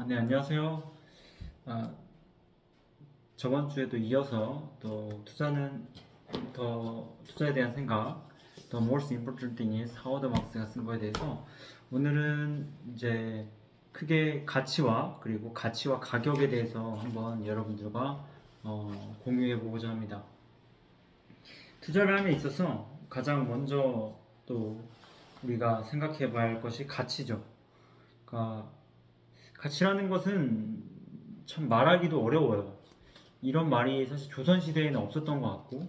네, 안녕하세요. 아, 저번 주에도 이어서 또 투자에 대한 생각, The most important thing is 하워드 막스가 쓴 거에 대해서 오늘은 이제 크게 그리고 가치와 가격에 대해서 한번 여러분들과 공유해 보고자 합니다. 투자를 함에 있어서 가장 먼저 또 우리가 생각해 봐야 할 것이 가치죠. 그러니까 가치라는 것은 참 말하기도 어려워요. 이런 말이 사실 조선시대에는 없었던 것 같고,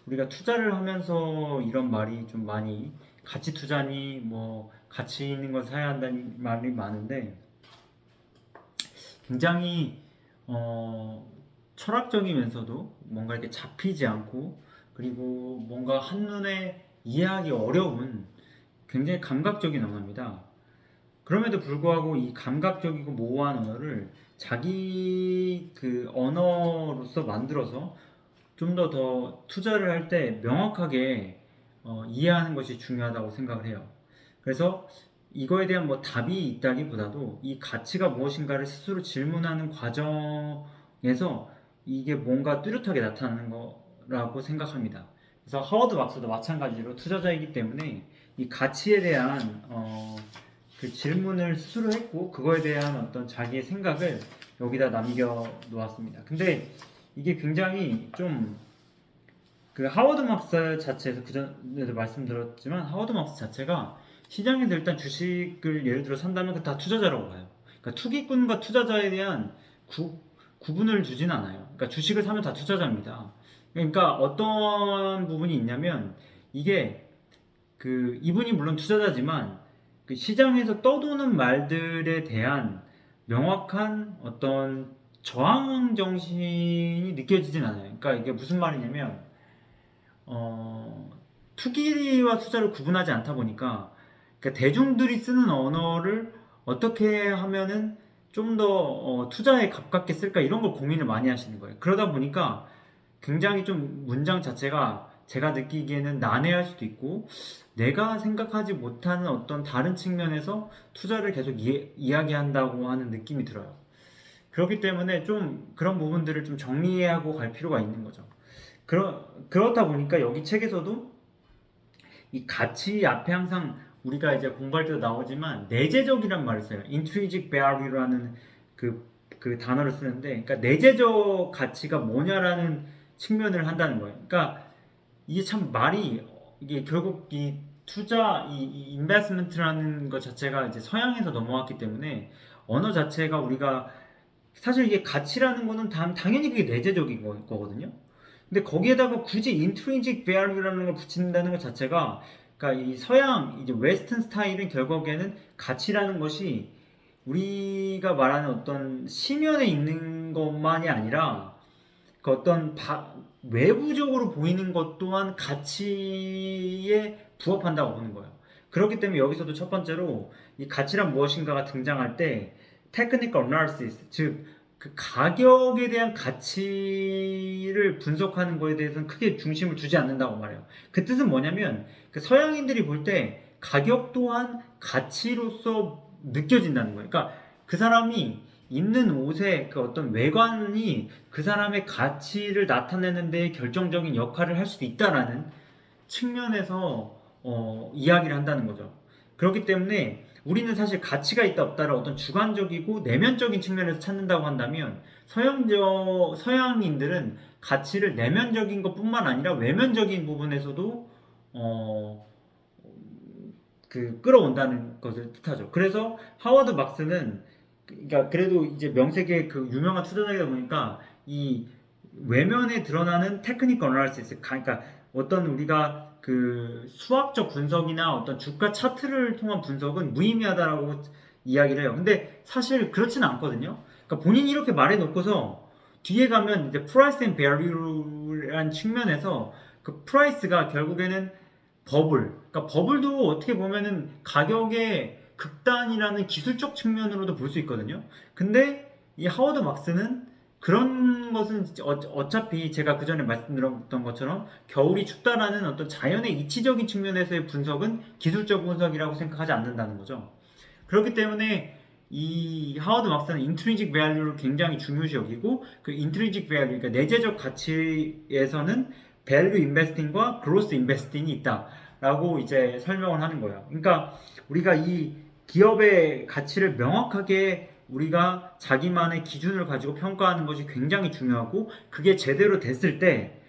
우리가 투자를 하면서 이런 말이 좀 많이, 가치 투자니, 뭐, 가치 있는 걸 사야 한다는 말이 많은데, 굉장히, 어, 철학적이면서도 뭔가 이렇게 잡히지 않고, 그리고 뭔가 한눈에 이해하기 어려운 굉장히 감각적인 언어입니다. 그럼에도 불구하고 이 감각적이고 모호한 언어를 자기 그 언어로서 만들어서 좀 더 투자를 할 때 명확하게 이해하는 것이 중요하다고 생각을 해요. 그래서 이거에 대한 뭐 답이 있다기보다도 이 가치가 무엇인가를 스스로 질문하는 과정에서 이게 뭔가 뚜렷하게 나타나는 거라고 생각합니다. 그래서 하워드 막스도 마찬가지로 투자자이기 때문에 이 가치에 대한 그 질문을 스스로 했고 그거에 대한 어떤 자기의 생각을 여기다 남겨 놓았습니다. 근데 이게 굉장히 좀 그 하워드 막스 자체에서 그전에도 말씀드렸지만 하워드 막스 자체가 시장에서 일단 주식을 예를 들어 산다면 그 다 투자자라고 봐요. 그러니까 투기꾼과 투자자에 대한 구분을 주진 않아요. 그러니까 주식을 사면 다 투자자입니다. 그러니까 어떤 부분이 있냐면 이게 그 이분이 물론 투자자지만 그 시장에서 떠도는 말들에 대한 명확한 어떤 저항 정신이 느껴지진 않아요. 그러니까 이게 무슨 말이냐면 어, 투기와 투자를 구분하지 않다 보니까 그러니까 대중들이 쓰는 언어를 어떻게 하면은 좀 더 투자에 가깝게 쓸까 이런 걸 고민을 많이 하시는 거예요. 그러다 보니까 굉장히 좀 문장 자체가 제가 느끼기에는 난해할 수도 있고 내가 생각하지 못하는 어떤 다른 측면에서 투자를 계속 이야기한다고 하는 느낌이 들어요. 그렇기 때문에 좀 그런 부분들을 좀 정리하고 갈 필요가 있는 거죠. 그렇다 보니까 여기 책에서도 이 가치 앞에 항상 우리가 이제 공부할 때도 나오지만 내재적이란 말을 써요. intrinsic value라는 그 단어를 쓰는데, 그러니까 내재적 가치가 뭐냐라는 측면을 한다는 거예요. 그러니까 이게 참 말이 이게 결국 이 투자 이 인베스트먼트라는 것 자체가 이제 서양에서 넘어왔기 때문에 언어 자체가 우리가 사실 이게 가치라는 거는 당연히 그게 내재적인 거거든요. 근데 거기에다가 굳이 intrinsic value라는 걸 붙인다는 것 자체가 그러니까 이 서양 이제 웨스턴 스타일은 결국에는 가치라는 것이 우리가 말하는 어떤 심연에 있는 것만이 아니라 그 어떤 외부적으로 보이는 것 또한 가치에 부합한다고 보는 거예요. 그렇기 때문에 여기서도 첫 번째로 이 가치란 무엇인가가 등장할 때 technical analysis, 즉 그 가격에 대한 가치를 분석하는 거에 대해서는 크게 중심을 두지 않는다고 말해요. 그 뜻은 뭐냐면 그 서양인들이 볼 때 가격 또한 가치로서 느껴진다는 거예요. 그러니까 그 사람이 입는 옷의 그 어떤 외관이 그 사람의 가치를 나타내는 데 결정적인 역할을 할 수도 있다라는 측면에서 이야기를 한다는 거죠. 그렇기 때문에 우리는 사실 가치가 있다 없다를 어떤 주관적이고 내면적인 측면에서 찾는다고 한다면 서양인들은 가치를 내면적인 것뿐만 아니라 외면적인 부분에서도 어, 끌어온다는 것을 뜻하죠. 그래서 하워드 막스는 그러니까 그래도 이제 명색의 그 유명한 투자자이다 보니까 이 외면에 드러나는 테크니컬 어널리시스, 그러니까 어떤 우리가 그 수학적 분석이나 어떤 주가 차트를 통한 분석은 무의미하다라고 이야기를 해요. 근데 사실 그렇지는 않거든요. 그러니까 본인이 이렇게 말해 놓고서 뒤에 가면 이제 프라이스 앤 베리라는 측면에서 그 프라이스가 결국에는 그러니까 버블도 어떻게 보면은 가격의 극단이라는 기술적 측면으로도 볼 수 있거든요. 근데 이 하워드 막스는 그런 것은 어차피 제가 그 전에 말씀드렸던 것처럼 겨울이 춥다라는 어떤 자연의 이치적인 측면에서의 분석은 기술적 분석이라고 생각하지 않는다는 거죠. 그렇기 때문에 이 하워드 막스는 intrinsic value를 굉장히 중요시 여기고 그 intrinsic value, 그러니까 내재적 가치에서는 value investing과 growth investing이 있다라고 이제 설명을 하는 거예요. 그러니까 우리가 이 기업의 가치를 명확하게 우리가 자기만의 기준을 가지고 평가하는 것이 굉장히 중요하고 그게 제대로 됐을 때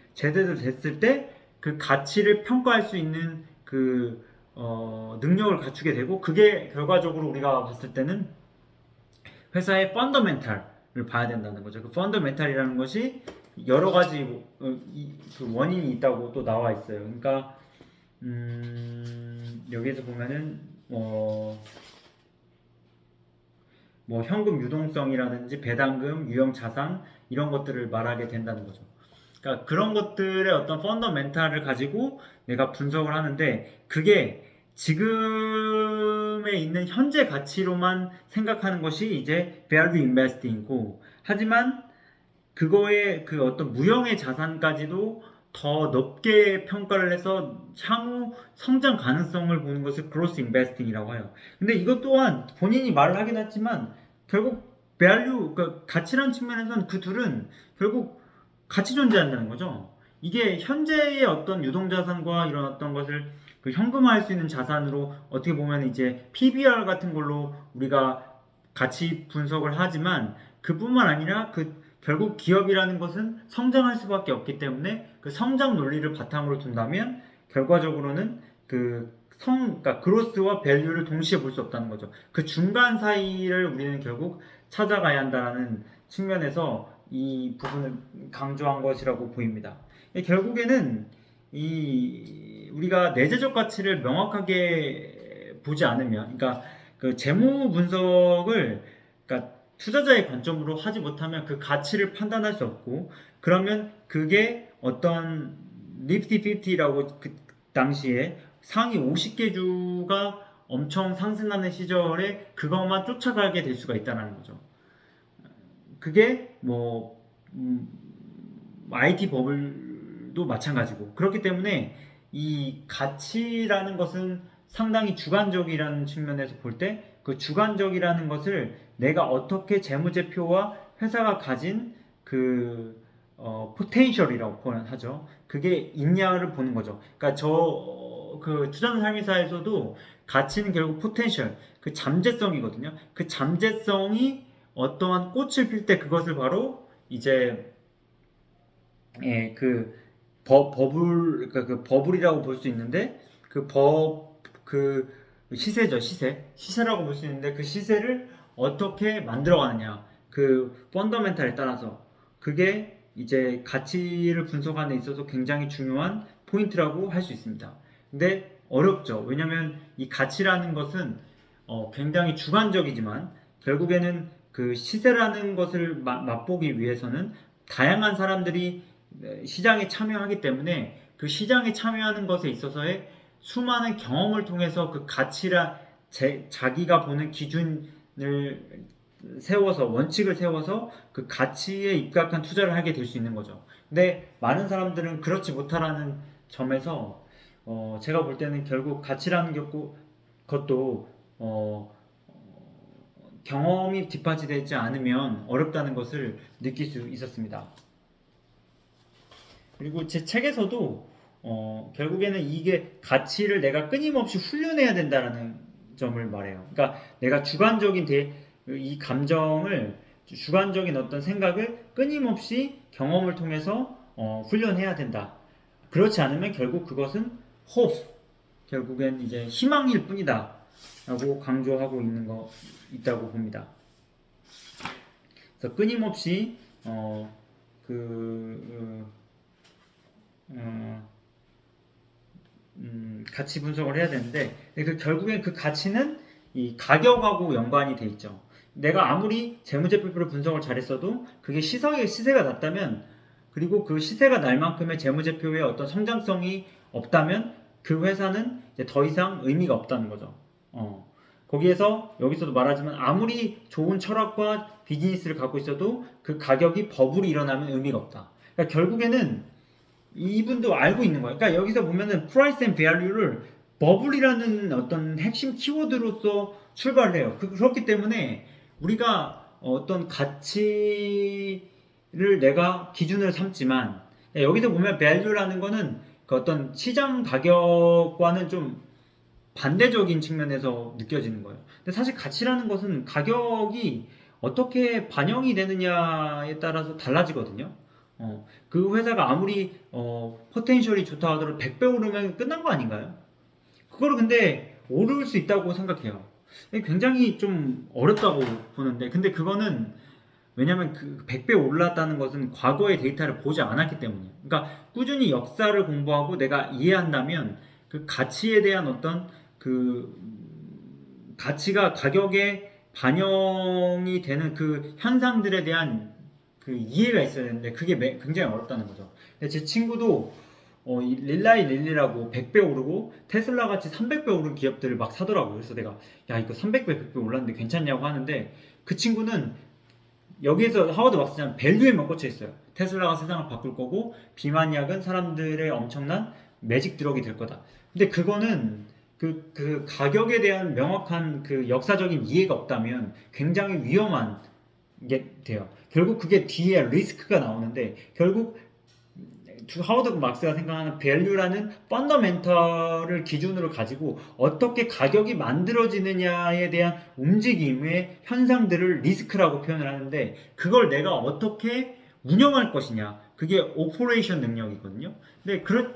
그 가치를 평가할 수 있는 그 능력을 갖추게 되고 그게 결과적으로 우리가 봤을 때는 회사의 펀더멘탈을 봐야 된다는 거죠. 그 펀더멘탈이라는 것이 여러 가지 그 원인이 있다고 또 나와 있어요. 그러니까 여기에서 보면은 뭐 현금 유동성이라든지 배당금, 유형 자산 이런 것들을 말하게 된다는 거죠. 그러니까 그런 것들의 어떤 펀더멘탈을 가지고 내가 분석을 하는데 그게 지금에 있는 현재 가치로만 생각하는 것이 이제 value investing이고 하지만 그거의 그 어떤 무형의 자산까지도 더 높게 평가를 해서 향후 성장 가능성을 보는 것을 growth investing이라고 해요. 근데 이것 또한 본인이 말을 하긴 했지만 결국 value, 그러니까 가치라는 측면에서는 그 둘은 결국 같이 존재한다는 거죠. 이게 현재의 어떤 유동자산과 이런 어떤 것을 그 현금화할 수 있는 자산으로 어떻게 보면 이제 PBR 같은 걸로 우리가 가치 분석을 하지만 그뿐만 아니라 그 결국 기업이라는 것은 성장할 수밖에 없기 때문에 그 성장 논리를 바탕으로 둔다면 결과적으로는 그러니까 그로스와 밸류를 동시에 볼 수 없다는 거죠. 그 중간 사이를 우리는 결국 찾아가야 한다는 측면에서 이 부분을 강조한 것이라고 보입니다. 결국에는 우리가 내재적 가치를 명확하게 보지 않으면, 그러니까 그 재무 분석을 그러니까 투자자의 관점으로 하지 못하면 그 가치를 판단할 수 없고 그러면 그게 어떤 니프티 50라고 그 당시에 상위 50개 주가 엄청 상승하는 시절에 그것만 쫓아가게 될 수가 있다는 거죠. 그게 뭐 IT 버블도 마찬가지고 그렇기 때문에 이 가치라는 것은 상당히 주관적이라는 측면에서 볼 때 그 주관적이라는 것을 내가 어떻게 재무제표와 회사가 가진 그 포텐셜이라고 하죠. 그게 있냐를 보는 거죠. 그러니까 그 투자는 상위사에서도 가치는 결국 포텐셜, 그 잠재성이거든요. 그 잠재성이 어떠한 꽃을 필 때 그것을 바로 이제 그 버블, 그러니까 그 버블이라고 볼 수 있는데 그 시세죠, 시세라고 볼 수 있는데 그 시세를 어떻게 만들어가느냐 그 펀더멘탈에 따라서 그게 이제 가치를 분석하는 데 있어서 굉장히 중요한 포인트라고 할 수 있습니다. 근데 어렵죠. 왜냐하면 이 가치라는 것은 굉장히 주관적이지만 결국에는 그 시세라는 것을 맛보기 위해서는 다양한 사람들이 시장에 참여하기 때문에 그 시장에 참여하는 것에 있어서의 수많은 경험을 통해서 그 가치라 자기가 보는 기준을 세워서 원칙을 세워서 그 가치에 입각한 투자를 하게 될 수 있는 거죠. 근데 많은 사람들은 그렇지 못하라는 점에서 제가 볼 때는 결국 가치라는 것도 경험이 뒷받침되지 않으면 어렵다는 것을 느낄 수 있었습니다. 그리고 제 책에서도 결국에는 이게 가치를 내가 끊임없이 훈련해야 된다는 점을 말해요. 그러니까 내가 이 감정을 주관적인 어떤 생각을 끊임없이 경험을 통해서 훈련해야 된다. 그렇지 않으면 결국 그것은 결국엔 이제 희망일 뿐이다. 라고 강조하고 있다고 봅니다. 그래서 끊임없이 가치 분석을 해야 되는데 결국엔 그 가치는 이 가격하고 연관이 돼 있죠. 내가 아무리 재무제표를 분석을 잘했어도 그게 시세가 낮다면 그리고 그 시세가 날 만큼의 재무제표의 어떤 성장성이 없다면 그 회사는 이제 더 이상 의미가 없다는 거죠. 여기서도 말하지만 아무리 좋은 철학과 비즈니스를 갖고 있어도 그 가격이 버블이 일어나면 의미가 없다. 그러니까 결국에는 이분도 알고 있는 거예요. 그러니까 여기서 보면은 price and value를 버블이라는 어떤 핵심 키워드로서 출발을 해요. 그렇기 때문에 우리가 어떤 가치를 내가 기준을 삼지만 여기서 보면 value라는 거는 그 어떤 시장 가격과는 좀 반대적인 측면에서 느껴지는 거예요. 근데 사실 가치라는 것은 가격이 어떻게 반영이 되느냐에 따라서 달라지거든요. 그 회사가 아무리 포텐셜이 좋다 하더라도 100배 오르면 끝난 거 아닌가요? 그거를 근데 오를 수 있다고 생각해요. 굉장히 좀 어렵다고 보는데, 근데 그거는 왜냐면 그 100배 올랐다는 것은 과거의 데이터를 보지 않았기 때문이에요. 그러니까 꾸준히 역사를 공부하고 내가 이해한다면 그 가치에 대한 어떤 그 가치가 가격에 반영이 되는 그 현상들에 대한 그 이해가 있어야 되는데 그게 굉장히 어렵다는 거죠. 근데 제 친구도 이 릴라이 릴리라고 100배 오르고 테슬라 같이 300배 오른 기업들을 막 사더라고요. 그래서 내가 야 이거 300배, 100배 올랐는데 괜찮냐고 하는데 그 친구는 여기에서 하워드 막스는 밸류에만 꽂혀 있어요. 테슬라가 세상을 바꿀 거고 비만약은 사람들의 엄청난 매직 드럭이 될 거다. 근데 그거는 그 가격에 대한 명확한 그 역사적인 이해가 없다면 굉장히 위험한 게 돼요. 결국 그게 뒤에 리스크가 나오는데 결국 하워드 막스가 생각하는 밸류라는 펀더멘털을 기준으로 가지고 어떻게 가격이 만들어지느냐에 대한 움직임의 현상들을 리스크라고 표현을 하는데 그걸 내가 어떻게 운영할 것이냐 그게 오퍼레이션 능력이거든요.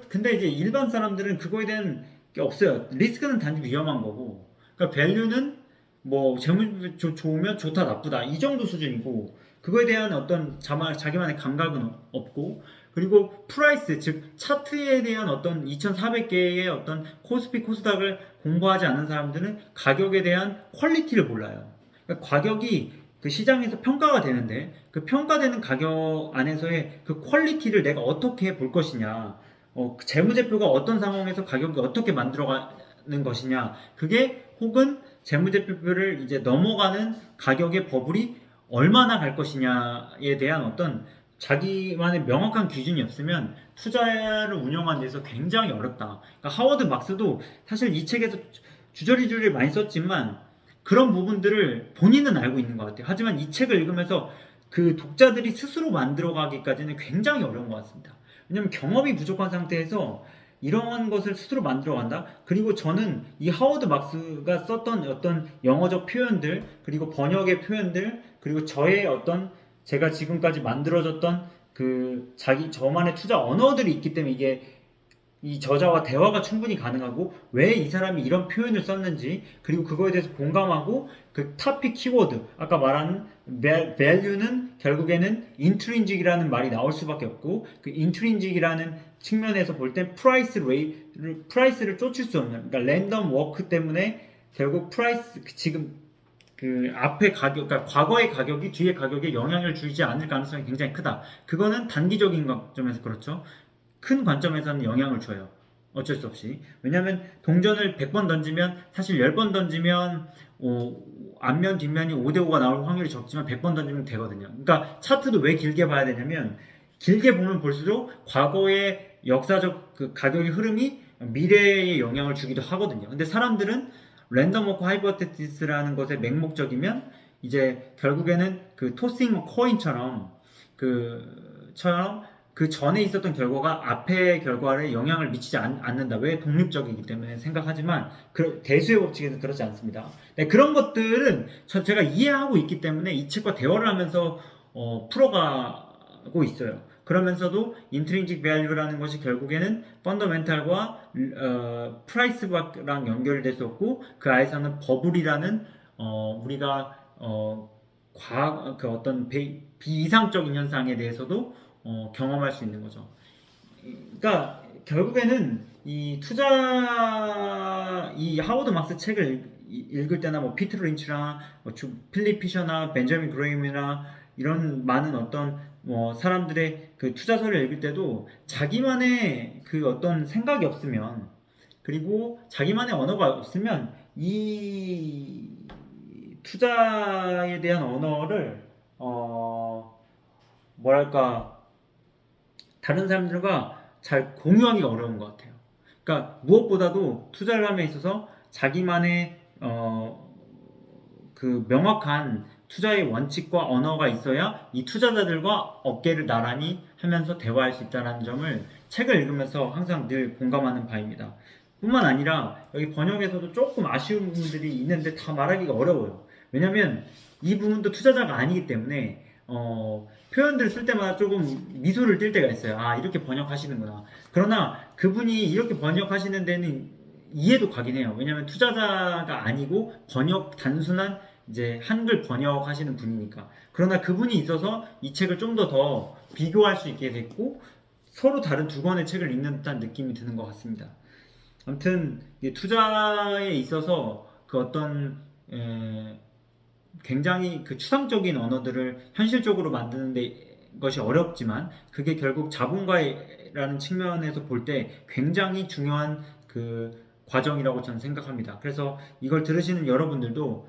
근데 이제 일반 사람들은 그거에 대한 게 없어요. 리스크는 단지 위험한 거고 그러니까 밸류는 뭐 재무 좋으면 좋다 나쁘다 이 정도 수준이고 그거에 대한 어떤 자기만의 감각은 없고 그리고 프라이스 즉 차트에 대한 어떤 2400개의 어떤 코스피 코스닥을 공부하지 않는 사람들은 가격에 대한 퀄리티를 몰라요. 그러니까 가격이 그 시장에서 평가가 되는데 그 평가되는 가격 안에서의 그 퀄리티를 내가 어떻게 볼 것이냐 그 재무제표가 어떤 상황에서 가격이 어떻게 만들어가는 것이냐 그게 혹은 재무제표를 이제 넘어가는 가격의 버블이 얼마나 갈 것이냐에 대한 어떤 자기만의 명확한 기준이 없으면 투자를 운영하는 데서 굉장히 어렵다. 그러니까 하워드 막스도 사실 이 책에서 주저리주저리 많이 썼지만 그런 부분들을 본인은 알고 있는 것 같아요. 하지만 이 책을 읽으면서 그 독자들이 스스로 만들어가기까지는 굉장히 어려운 것 같습니다. 왜냐하면 경험이 부족한 상태에서 이런 것을 스스로 만들어간다. 그리고 저는 이 하워드 막스가 썼던 어떤 영어적 표현들, 그리고 번역의 표현들, 그리고 저의 어떤 제가 지금까지 만들어졌던 그 저만의 투자 언어들이 있기 때문에 이게 이 저자와 대화가 충분히 가능하고 왜 이 사람이 이런 표현을 썼는지 그리고 그거에 대해서 공감하고 그 토픽 키워드 아까 말한 value는 결국에는 intrinsic이라는 말이 나올 수밖에 없고 그 intrinsic이라는 측면에서 볼 땐 프라이스를 쫓을 수 없는 그러니까 랜덤 워크 때문에 결국 프라이스 지금 그 앞에 가격, 그러니까 과거의 가격이 뒤의 가격에 영향을 주지 않을 가능성이 굉장히 크다. 그거는 단기적인 관점에서 그렇죠. 큰 관점에서는 영향을 줘요. 어쩔 수 없이. 왜냐하면 동전을 100번 던지면 사실 10번 던지면 앞면 뒷면이 5대5가 나올 확률이 적지만 100번 던지면 되거든요. 그러니까 차트도 왜 길게 봐야 되냐면 길게 보면 볼수록 과거의 역사적 그 가격의 흐름이 미래에 영향을 주기도 하거든요. 근데 사람들은 랜덤 워크 하이퍼테시스라는 것의 맹목적이면 이제 결국에는 그 토싱 코인처럼 그 전에 있었던 결과가 앞의 결과에 영향을 미치지 않는다. 왜? 독립적이기 때문에 생각하지만 대수의 법칙에서 그렇지 않습니다. 네, 그런 것들은 제가 이해하고 있기 때문에 이 책과 대화를 하면서 풀어가고 있어요. 그러면서도 인트린직 밸류라는 것이 결국에는 펀더멘탈과 프라이스랑 연결될 수 없고 그 안에서는 버블이라는 우리가 그 어떤 비이상적인 현상에 대해서도 경험할 수 있는 거죠. 그러니까 결국에는 이 하워드 막스 책을 읽을 때나 뭐 피터 린치나 뭐 필립 피셔나 벤저민 그레임이나 이런 많은 어떤 뭐 사람들의 그 투자서를 읽을 때도 자기만의 그 어떤 생각이 없으면 그리고 자기만의 언어가 없으면 이 투자에 대한 언어를 뭐랄까 다른 사람들과 잘 공유하기가 어려운 것 같아요. 그러니까 무엇보다도 투자를 함에 있어서 자기만의 그 명확한 투자의 원칙과 언어가 있어야 이 투자자들과 업계를 나란히 하면서 대화할 수 있다는 점을 책을 읽으면서 항상 늘 공감하는 바입니다. 뿐만 아니라 여기 번역에서도 조금 아쉬운 부분들이 있는데 다 말하기가 어려워요. 왜냐면 이 부분도 투자자가 아니기 때문에 표현들을 쓸 때마다 조금 미소를 띌 때가 있어요. 아, 이렇게 번역하시는구나. 그러나 그분이 이렇게 번역하시는 데는 이해도 가긴 해요. 왜냐면 투자자가 아니고 단순한 이제 한글 번역하시는 분이니까. 그러나 그분이 있어서 이 책을 좀 더 비교할 수 있게 됐고 서로 다른 두 권의 책을 읽는 듯한 느낌이 드는 것 같습니다. 아무튼 투자에 있어서 그 어떤 굉장히 그 추상적인 언어들을 현실적으로 만드는 것이 어렵지만 그게 결국 자본가라는 측면에서 볼 때 굉장히 중요한 그 과정이라고 저는 생각합니다. 그래서 이걸 들으시는 여러분들도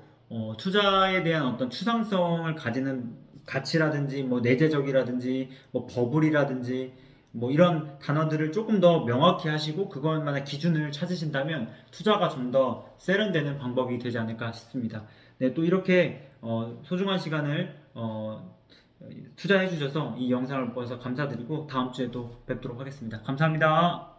투자에 대한 어떤 추상성을 가지는 가치라든지 뭐 내재적이라든지 뭐 버블이라든지 뭐 이런 단어들을 조금 더 명확히 하시고 그것만의 기준을 찾으신다면 투자가 좀 더 세련되는 방법이 되지 않을까 싶습니다. 네, 또 이렇게 소중한 시간을 투자해 주셔서 이 영상을 보셔서 감사드리고 다음 주에도 뵙도록 하겠습니다. 감사합니다.